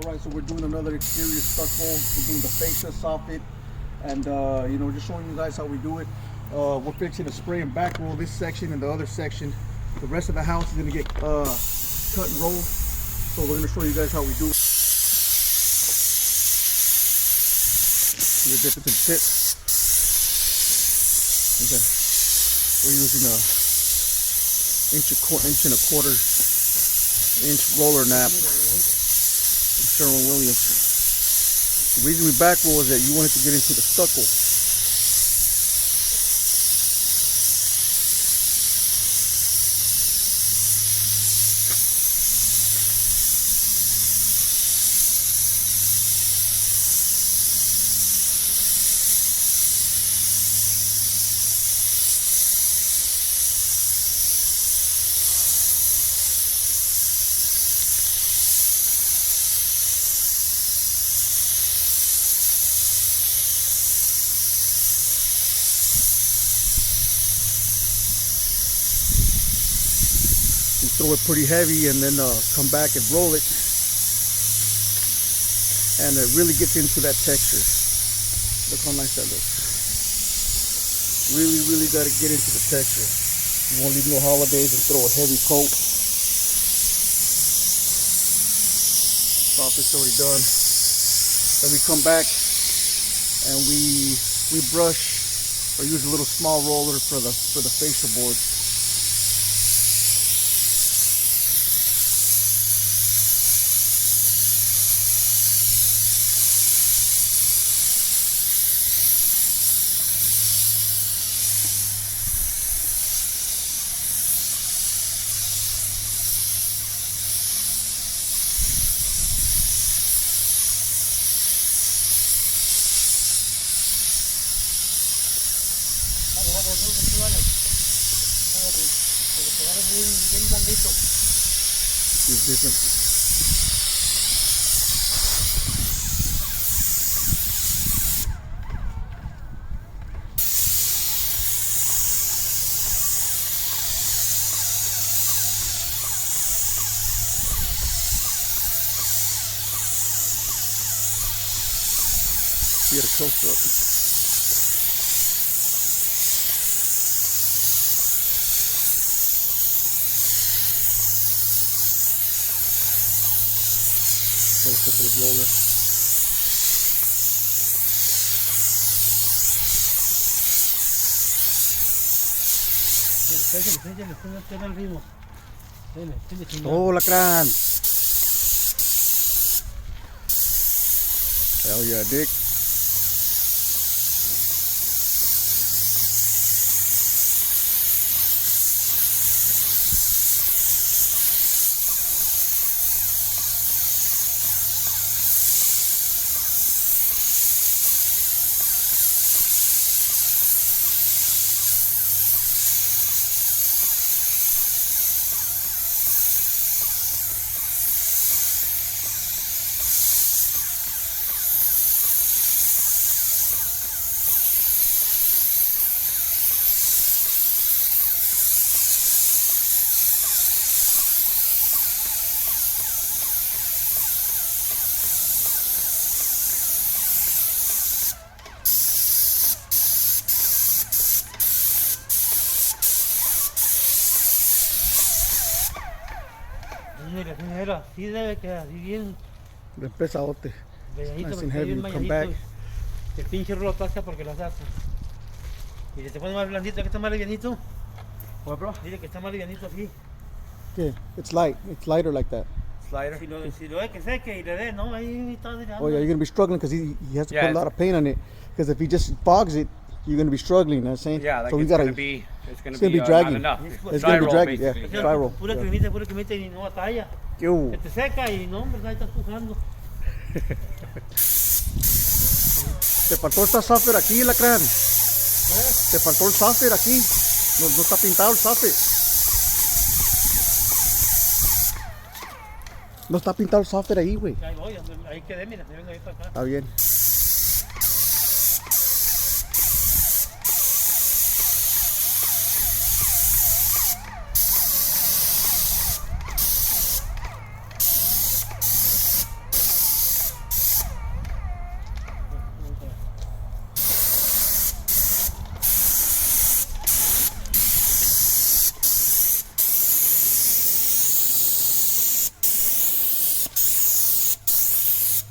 Alright, so we're doing another exterior stucco. We're doing the fascia, soffit, and you know, just showing you guys how we do it. We're fixing to spray and back roll this section and the other section. The rest of the house is gonna get cut and rolled. So we're gonna show you guys how we do it. You dip it in tip. Okay. We're using a inch and a quarter inch roller nap from Sherwin-Williams. The reason we back roll is that you wanted to get into the stucco. You throw it pretty heavy and then come back and roll it, and it really gets into that texture. Look how nice that looks. Really got to get into the texture. You won't leave no holidays and throw a heavy coat. Soffit's already done. Then we come back and we brush or use a little small roller for the fascia board. It's different. Get a close up. Close up with a roller. Oh, lacran. Hell yeah, Dick. Mira, sí debe quedar así bien. Bien pesadote. Nice and heavy. Come back. El pinche rulo tasca porque lo hace. Y si te pone más blandito, que está más livianito. What, bro? Dile que está más livianito así. Okay, it's light. It's lighter like that. Slider. Si lo ve que seque y le dé, no, ahí está tirando. Oh yeah, you're gonna be struggling because he has to put a lot of paint on it. Because if he just fogs it, you're gonna be struggling. You know what I'm saying? Yeah, like so we it's gotta. gonna be dragging. not enough. It's Dry gonna be roll, dragging. Yeah, basically. dry roll. Pura cremita y no batalla. Yo. Se te seca y no, hombre, ahí estás pujando. Te faltó esta software aquí, lacran. Te faltó el software aquí. No está pintado el software. No está pintado el software ahí, güey. Ahí voy, ahí quedé, mira, me vengo ahí para acá. Está bien.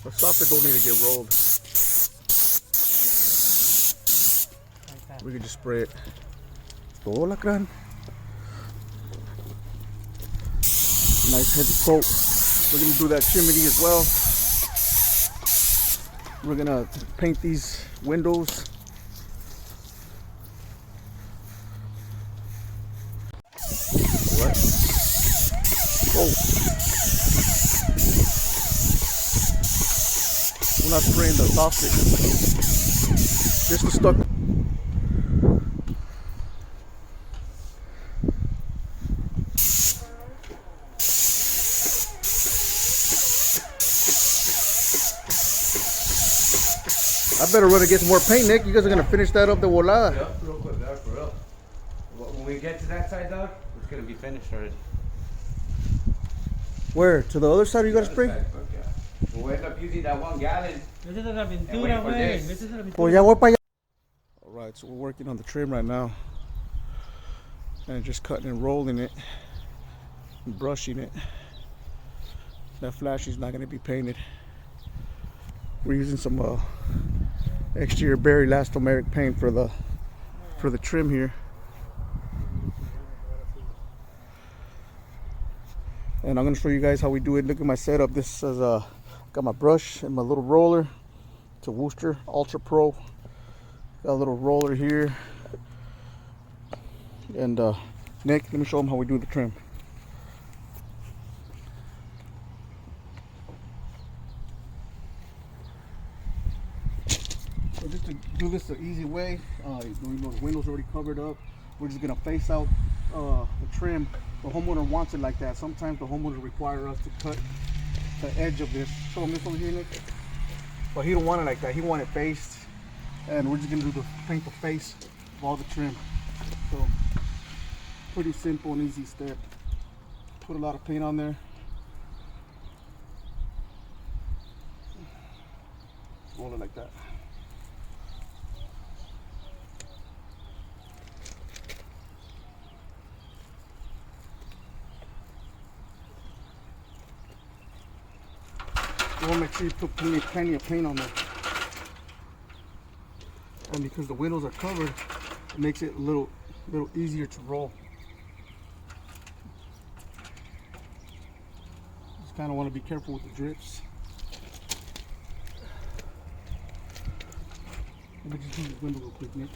The soffit don't need to get rolled. We can just spray it. Todo lacran. Nice heavy coat. We're gonna do that chimney as well. We're gonna paint these windows. What? Oh. We're not spraying the soffit. Just the stucco. I better run and get some more paint, Nick. You guys are gonna finish that up the volada. Yep, real quick, dog, for real. When we get to that side, dog, it's gonna be finished already. Where? To the other side you gotta spray? Fuck yeah. We'll end up using that 1 gallon. Esa es la And pintura, wait for güey. this. Esa es la pintura. Well, ya voy para allá. Alright, so we're working on the trim right now. And just cutting and rolling it. And brushing it. That flash is not gonna be painted. We're using some exterior berry elastomeric paint for the trim here. And I'm gonna show you guys how we do it. Look at my setup. This is got my brush and my little roller. It's a Worcester Ultra Pro. Got a little roller here. And Nick, let me show them how we do the trim. So just to do this the easy way, you know the window's already covered up. We're just gonna face out the trim. The homeowner wants it like that. Sometimes the homeowner require us to cut the edge of this. Show him this over here, Nick. But he don't want it like that. He want it faced, and we're just gonna do the paint the face of all the trim. So pretty simple and easy step. Put a lot of paint on there. Roll it like that. You want to make sure you put plenty of paint on there. And because the windows are covered, it makes it a little easier to roll. Just kind of want to be careful with the drips. Let me just do the window real quick, Nick.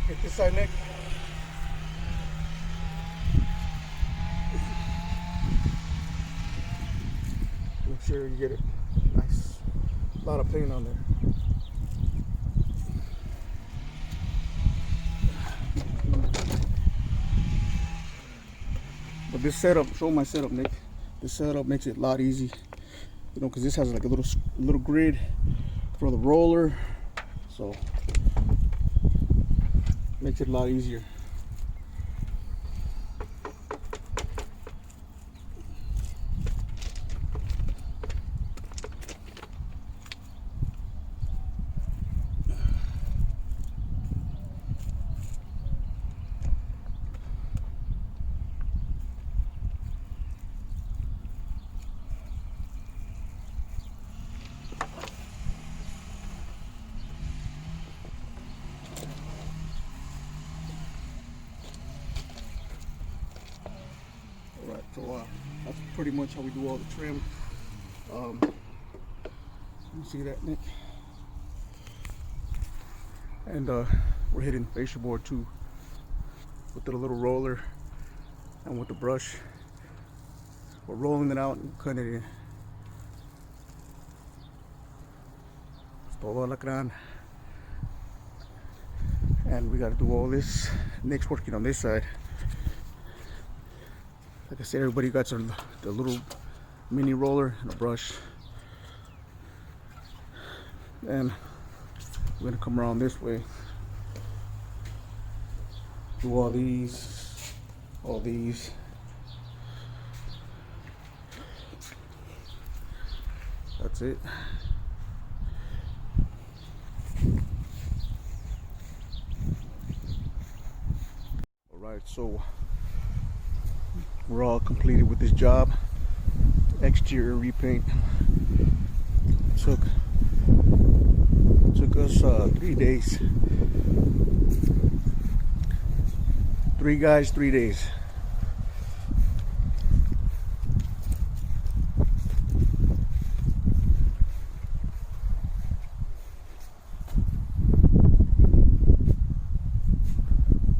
Get this side, Nick. Make sure you get it nice. A lot of paint on there. But this setup, show my setup, Nick. This setup makes it a lot easy. You know, because this has like a little grid for the roller. So makes it a lot easier. Alright, so that's pretty much how we do all the trim. You see that, Nick? And we're hitting fascia board too with the little roller and with the brush. We're rolling it out and cutting it in. Todo lacran. And we got to do all this. Nick's working on this side. Like I said, everybody got the little mini roller and a brush. And we're gonna come around this way. Do all these. That's it. All right, so we're all completed with this job. Exterior repaint. Took us 3 days. 3 guys, 3 days.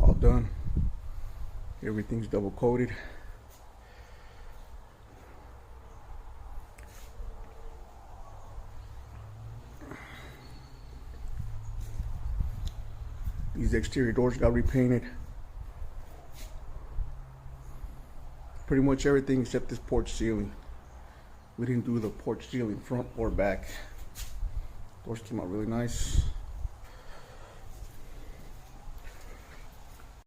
All done. Everything's double coated. These exterior doors got repainted. Pretty much everything except this porch ceiling. We didn't do the porch ceiling front or back. Doors came out really nice.